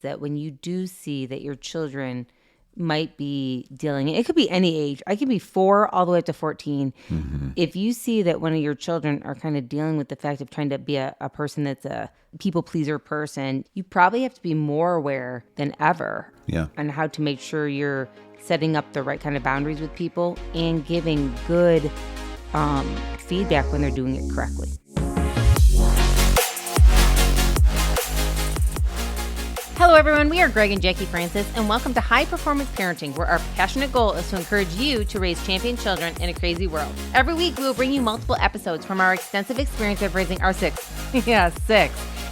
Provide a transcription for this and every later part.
that when you do see that your children might be dealing, it could be any age. I could be 4 all the way up to 14. If you see that one of your children are kind of dealing with the fact of trying to be a person that's a people pleaser person, you probably have to be more aware than ever on how to make sure you're setting up the right kind of boundaries with people and giving good feedback when they're doing it correctly. Hello, everyone. We are Greg and Jacquie Francis, and welcome to High Performance Parenting, where our passionate goal is to encourage you to raise champion children in a crazy world. Every week, we will bring you multiple episodes from our extensive experience of raising our six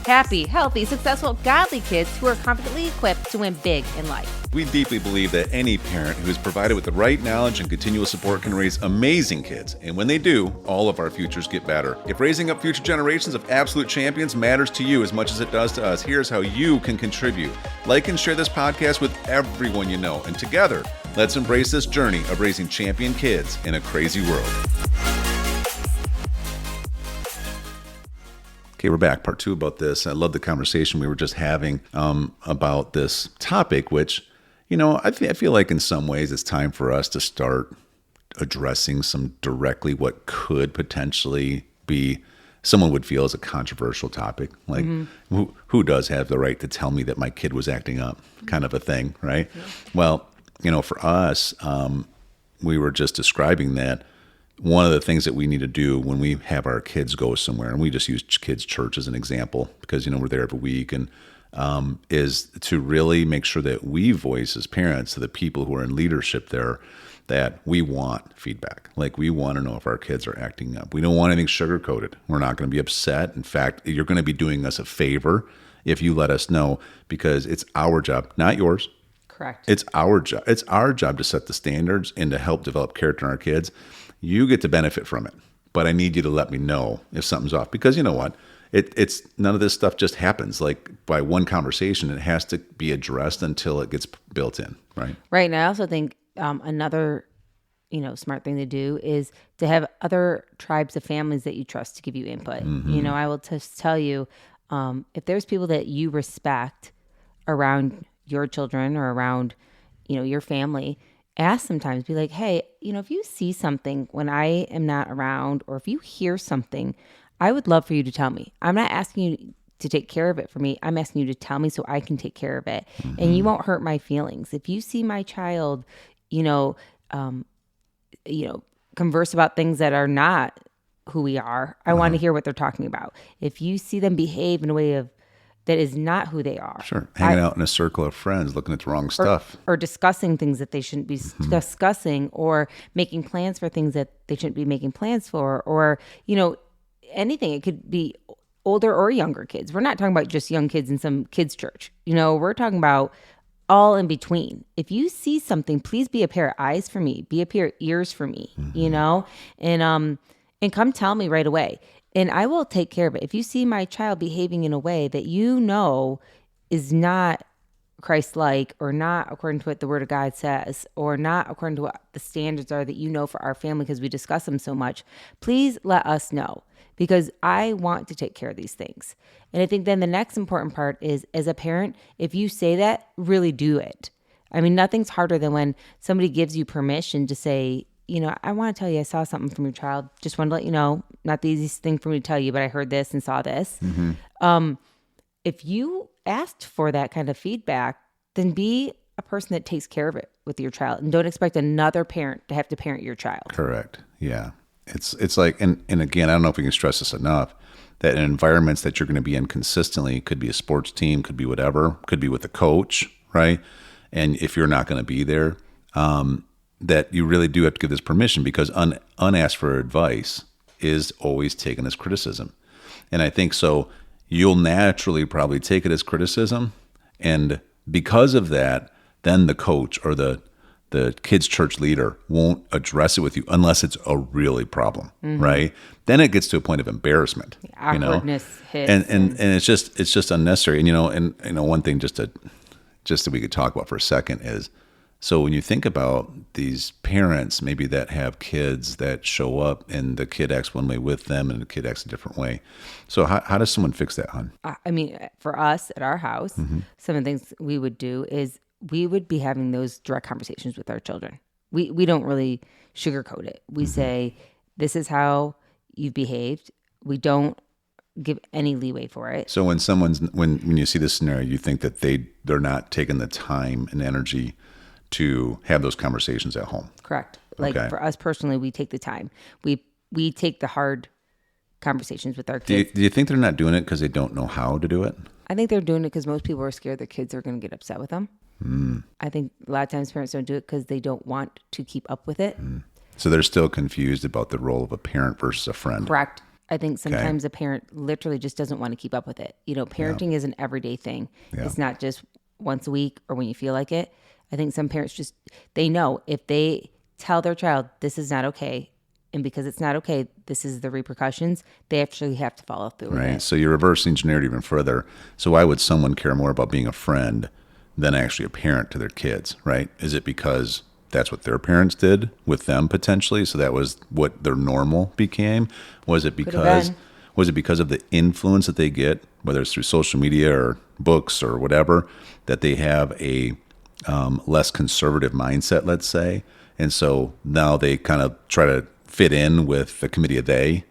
happy, healthy, successful, godly kids who are confidently equipped to win big in life. We deeply believe that any parent who is provided with the right knowledge and continual support can raise amazing kids. And when they do, all of our futures get better. If raising up future generations of absolute champions matters to you as much as it does to us, here's how you can contribute. Like and share this podcast with everyone you know. And together, let's embrace this journey of raising champion kids in a crazy world. Okay, we're back. Part 2 about this. I love the conversation we were just having about this topic, which, you know, I feel like in some ways it's time for us to start addressing some directly what could potentially be someone would feel as a controversial topic. Like, who does have the right to tell me that my kid was acting up, kind of a thing, right? Yeah. Well, you know, for us, we were just describing that one of the things that we need to do when we have our kids go somewhere, and we just use kids' church as an example because, you know, we're there every week, and is to really make sure that we voice as parents to the people who are in leadership there that we want feedback. Like, we want to know if our kids are acting up. We don't want anything sugar-coated. We're not going to be upset. In fact, you're going to be doing us a favor if you let us know, because it's our job, not yours. Correct. It's our job. It's our job to set the standards and to help develop character in our kids. You get to benefit from it, but I need you to let me know if something's off, because you know what? It's none of this stuff just happens like by one conversation. It has to be addressed until it gets built in, right? Right. And I also think another, smart thing to do is to have other tribes of families that you trust to give you input. You know, I will just tell you, if there's people that you respect around your children or around, your family, ask sometimes, be like, hey, if you see something when I am not around, or if you hear something, I would love for you to tell me. I'm not asking you to take care of it for me. I'm asking you to tell me so I can take care of it. And you won't hurt my feelings. If you see my child, converse about things that are not who we are, I want to hear what they're talking about. If you see them behave in a way that is not who they are. Sure. Hanging out in a circle of friends, looking at the wrong stuff. Or discussing things that they shouldn't be discussing, or making plans for things that they shouldn't be making plans for, or, anything. It could be older or younger kids. We're not talking about just young kids in some kids' church. We're talking about all in between. If you see something, please be a pair of eyes for me. Be a pair of ears for me, and come tell me right away. And I will take care of it. If you see my child behaving in a way that is not Christ-like, or not according to what the Word of God says, or not according to what the standards are that for our family, because we discuss them so much, please let us know, because I want to take care of these things. And I think then the next important part is, as a parent, if you say that, really do it. I mean, nothing's harder than when somebody gives you permission to say, I want to tell you I saw something from your child. Just wanted to let you know, not the easiest thing for me to tell you, but I heard this and saw this. If you asked for that kind of feedback, then be a person that takes care of it with your child, and don't expect another parent to have to parent your child. Correct. Yeah. It's like, and again, I don't know if we can stress this enough, that in environments that you're going to be in consistently, could be a sports team, could be whatever, could be with a coach, right? And if you're not going to be there, that you really do have to give this permission, because unasked for advice is always taken as criticism. And I think so you'll naturally probably take it as criticism. And because of that, then the coach or the kids' church leader won't address it with you unless it's a really problem, right? Then it gets to a point of embarrassment. The awkwardness hits. And it's just unnecessary. And, one thing just that we could talk about for a second is, So when you think about these parents, maybe that have kids that show up and the kid acts one way with them and the kid acts a different way. So how does someone fix that, hon? I mean, for us at our house, some of the things we would do is we would be having those direct conversations with our children. We don't really sugarcoat it. We say, this is how you've behaved. We don't give any leeway for it. So when you see this scenario, you think that they're not taking the time and energy to have those conversations at home. Correct. Like for us personally, we take the time. We take the hard conversations with our kids. Do you think they're not doing it because they don't know how to do it? I think they're doing it because most people are scared their kids are going to get upset with them. I think a lot of times parents don't do it because they don't want to keep up with it. So they're still confused about the role of a parent versus a friend. Correct. I think sometimes a parent literally just doesn't want to keep up with it. Parenting is an everyday thing. Yeah. It's not just once a week or when you feel like it. I think some parents they know if they tell their child, this is not okay, and because it's not okay, this is the repercussions, they actually have to follow through with it. So you reverse engineered even further. So why would someone care more about being a friend than actually a parent to their kids, right? Is it because that's what their parents did with them potentially? So that was what their normal became? Was it because of the influence that they get, whether it's through social media or books or whatever, that they have a less conservative mindset, let's say? And so now they kind of try to fit in with the committee of they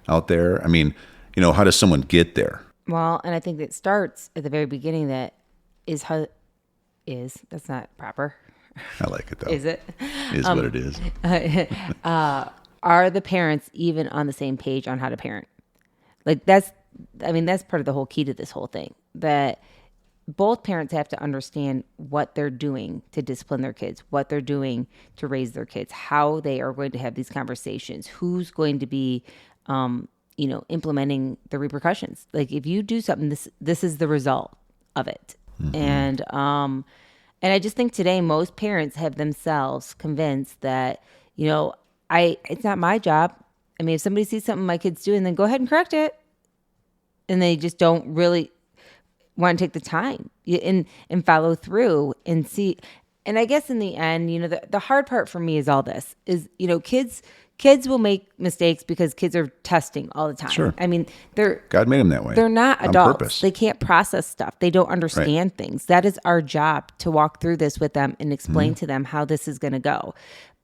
out there. I mean, how does someone get there? Well, and I think it starts at the very beginning. That's not proper. I like it though. Is it? Is what it is. Are the parents even on the same page on how to parent? Like that's part of the whole key to this whole thing, that both parents have to understand what they're doing to discipline their kids, what they're doing to raise their kids, how they are going to have these conversations, who's going to be, implementing the repercussions. Like if you do something, this is the result of it. And I just think today most parents have themselves convinced that, it's not my job. I mean, if somebody sees something my kid's doing, then go ahead and correct it. And they just don't really want to take the time and follow through and see. And I guess in the end, the hard part for me is all this is, kids will make mistakes because kids are testing all the time. Sure. I mean, God made them that way. They're not on adults. Purpose. They can't process stuff. They don't understand things. That is our job, to walk through this with them and explain to them how this is going to go.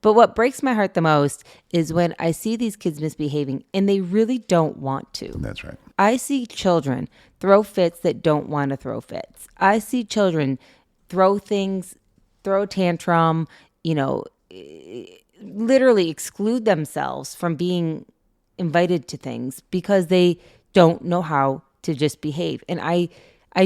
But what breaks my heart the most is when I see these kids misbehaving and they really don't want to. That's right. I see children throw fits that don't want to throw fits. I see children throw a tantrum, literally exclude themselves from being invited to things because they don't know how to just behave. And I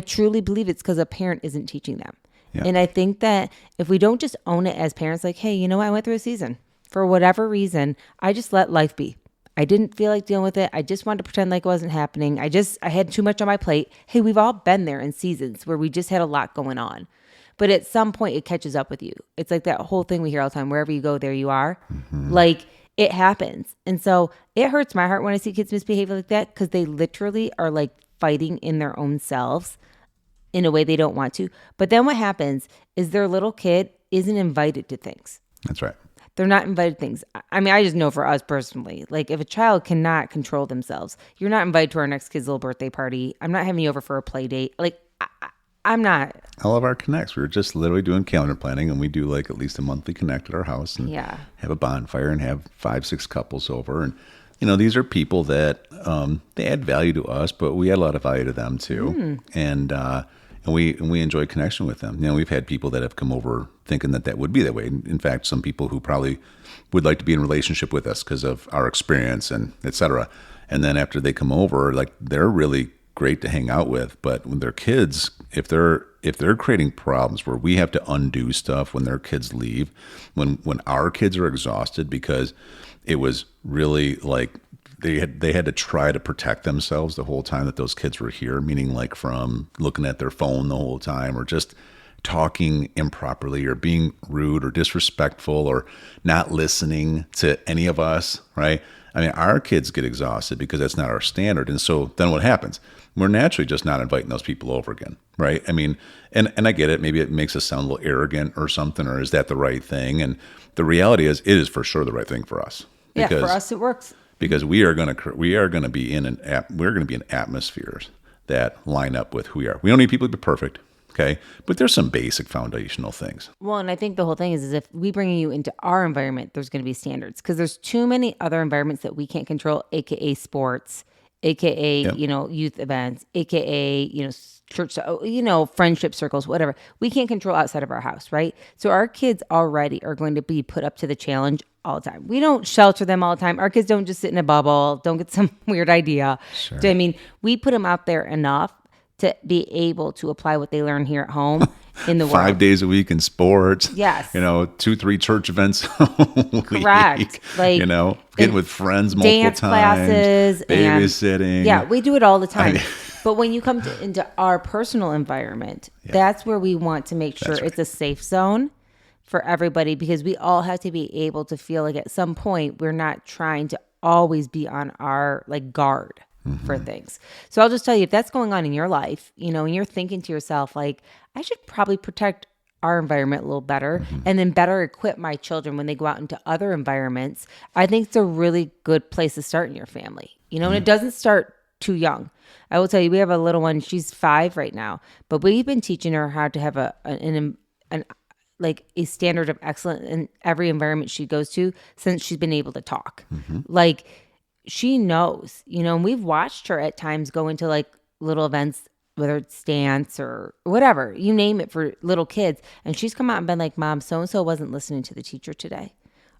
truly believe it's because a parent isn't teaching them. Yeah. And I think that if we don't just own it as parents, like, hey, I went through a season. For whatever reason, I just let life be. I didn't feel like dealing with it. I just wanted to pretend like it wasn't happening. I had too much on my plate. Hey, we've all been there in seasons where we just had a lot going on. But at some point, it catches up with you. It's like that whole thing we hear all the time, wherever you go, there you are. Like, it happens. And so it hurts my heart when I see kids misbehave like that because they literally are like fighting in their own selves in a way they don't want to. But then what happens is their little kid isn't invited to things. That's right. They're not invited to things. I mean, I just know for us personally, like if a child cannot control themselves, you're not invited to our next kid's little birthday party. I'm not having you over for a play date. Like, I'm not. I love our connects. We were just literally doing calendar planning, and we do like at least a monthly connect at our house and have a bonfire and have 5-6 couples over. And, these are people that they add value to us, but we add a lot of value to them too. And we enjoy connection with them. We've had people that have come over thinking that would be that way. In fact, some people who probably would like to be in a relationship with us because of our experience and et cetera. And then after they come over, like they're really great to hang out with. But when they're kids, if they're creating problems where we have to undo stuff when their kids leave, when our kids are exhausted because it was really like they had to try to protect themselves the whole time that those kids were here, meaning like from looking at their phone the whole time or just talking improperly or being rude or disrespectful or not listening to any of us, right? I mean, our kids get exhausted because that's not our standard. And so then what happens? We're naturally just not inviting those people over again, right? I mean, and I get it. Maybe it makes us sound a little arrogant or something, or is that the right thing? And the reality is, it is for sure the right thing for us. Yeah, for us it works. Because we are going to be in atmospheres that line up with who we are. We don't need people to be perfect. Okay. But there's some basic foundational things. Well, and I think the whole thing is if we bring you into our environment, there's going to be standards because there's too many other environments that we can't control, AKA sports, AKA, Yep. youth events, AKA, church, friendship circles, whatever. We can't control outside of our house, right? So our kids already are going to be put up to the challenge all the time. We don't shelter them all the time. Our kids don't just sit in a bubble, don't get some weird idea. Sure. I mean, we put them out there enough to be able to apply what they learn here at home in the world. 5 days a week in sports. Yes. 2-3 church events a week. Correct. Like, getting with friends multiple dance times. Classes. Babysitting. Yeah, we do it all the time. But when you come into our personal environment, that's where we want to make sure it's a safe zone for everybody because we all have to be able to feel like at some point we're not trying to always be on our guard for things. So I'll just tell you, if that's going on in your life, and you're thinking to yourself, like, I should probably protect our environment a little better and then better equip my children when they go out into other environments, I think it's a really good place to start in your family, and it doesn't start too young. I will tell you, we have a little one, she's 5 right now, but we've been teaching her how to have a standard of excellence in every environment she goes to since she's been able to talk. She knows, and we've watched her at times go into little events, whether it's dance or whatever, you name it for little kids. And she's come out and been like, Mom, so-and-so wasn't listening to the teacher today.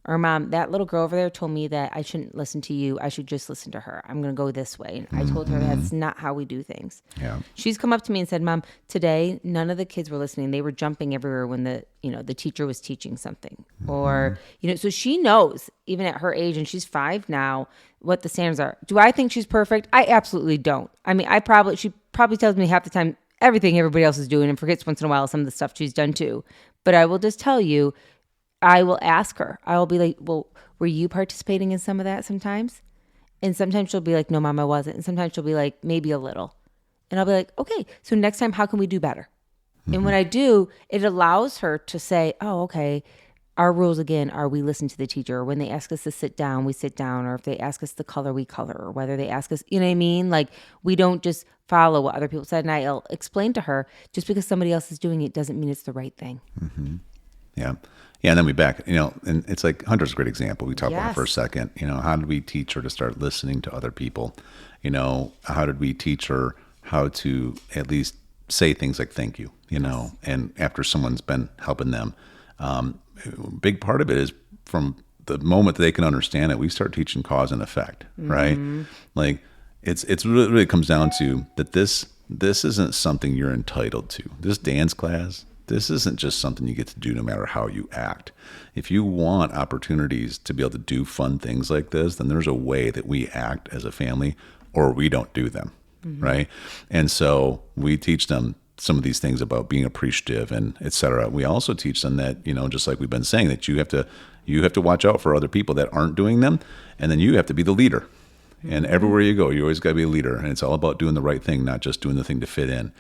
Or Mom, that little girl over there told me that I shouldn't listen to you. I should just listen to her. I'm going to go this way. And I told her that's not how we do things. Yeah. She's come up to me and said, Mom, today, none of the kids were listening. They were jumping everywhere when the teacher was teaching something. Or, so she knows, even at her age, and she's 5 now, what the standards are. Do I think she's perfect? I absolutely don't. I mean, she probably tells me half the time everything everybody else is doing and forgets once in a while some of the stuff she's done too. But I will just tell you, I will ask her. I will be like, well, were you participating in some of that sometimes? And sometimes she'll be like, no, Mom, I wasn't. And sometimes she'll be like, maybe a little. And I'll be like, okay, so next time, how can we do better? And when I do, it allows her to say, oh, okay, our rules again are we listen to the teacher. Or when they ask us to sit down, we sit down. Or if they ask us to color, we color. Or whether they ask us, you know what I mean? We don't just follow what other people said. And I'll explain to her, just because somebody else is doing it doesn't mean it's the right thing. Mm-hmm. Yeah. Yeah, and then we back, and it's like Hunter's a great example. We talked about it for a second. How did we teach her to start listening to other people? How did we teach her how to at least say things like thank you, and after someone's been helping them. Big part of it is from the moment that they can understand it, we start teaching cause and effect, right? It's really comes down to that this isn't something you're entitled to. This dance class, this isn't just something you get to do no matter how you act. If you want opportunities to be able to do fun things like this, then there's a way that we act as a family or we don't do them, right? And so we teach them some of these things about being appreciative and et cetera. We also teach them that, just like we've been saying, that you have to watch out for other people that aren't doing them, and then you have to be the leader. And everywhere you go, you always got to be a leader, and it's all about doing the right thing, not just doing the thing to fit in.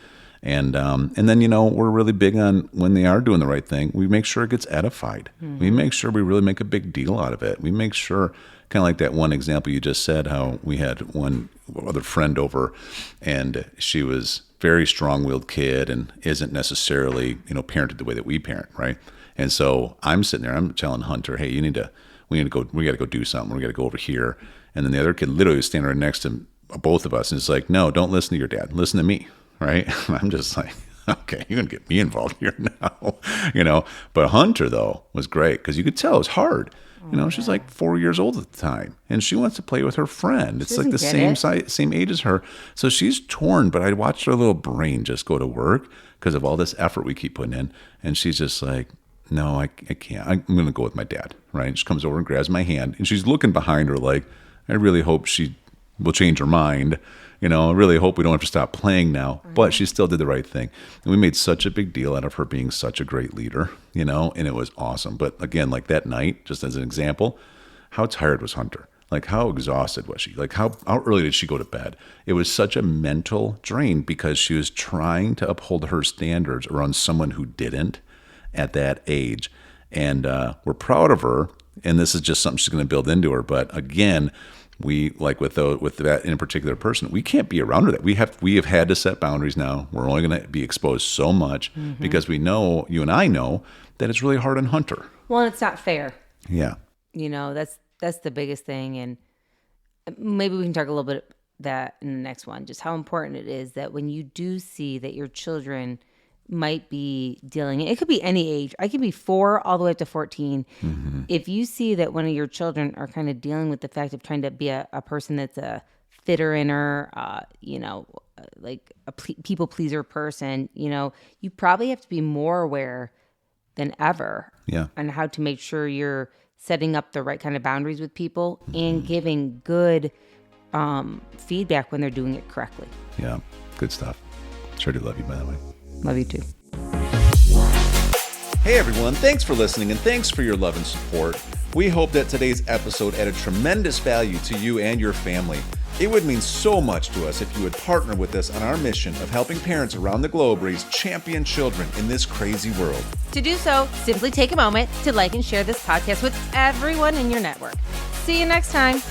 And then, we're really big on when they are doing the right thing, we make sure it gets edified. We make sure we really make a big deal out of it. We make sure, kind of like that one example you just said, how we had one other friend over and she was very strong-willed kid and isn't necessarily, parented the way that we parent, right? And so I'm sitting there, I'm telling Hunter, hey, we got to go do something. We got to go over here. And then the other kid literally was standing right next to both of us. And it's like, no, don't listen to your dad. Listen to me. Right. I'm just like, okay, you're going to get me involved here now, but Hunter though was great because you could tell it was hard. She's like 4 years old at the time and she wants to play with her friend. It's like the same age as her. So she's torn, but I watched her little brain just go to work because of all this effort we keep putting in. And she's just like, no, I can't. I'm going to go with my dad. Right. And she comes over and grabs my hand and she's looking behind her like, I really hope she will change her mind. I really hope we don't have to stop playing now. But she still did the right thing. And we made such a big deal out of her being such a great leader, and it was awesome. But again, like that night, just as an example, how tired was Hunter? Like, how exhausted was she? Like, how early did she go to bed? It was such a mental drain because she was trying to uphold her standards around someone who didn't at that age. And we're proud of her. And this is just something she's going to build into her. But again, we, like with that in particular person, we can't be around her. That we have had to set boundaries now. We're only going to be exposed so much because we know, you and I know, that it's really hard on Hunter. Well, and it's not fair. Yeah. That's the biggest thing. And maybe we can talk a little bit that in the next one, just how important it is that when you do see that your children might be dealing, it could be any age. I could be 4 all the way up to 14. If you see that one of your children are kind of dealing with the fact of trying to be a person that's a fitter inner, like a people pleaser person, you probably have to be more aware than ever on how to make sure you're setting up the right kind of boundaries with people and giving good feedback when they're doing it correctly. Yeah, good stuff. Sure do love you, by the way. Love you too. Hey everyone, thanks for listening and thanks for your love and support. We hope that today's episode added tremendous value to you and your family. It would mean so much to us if you would partner with us on our mission of helping parents around the globe raise champion children in this crazy world. To do so, simply take a moment to like and share this podcast with everyone in your network. See you next time.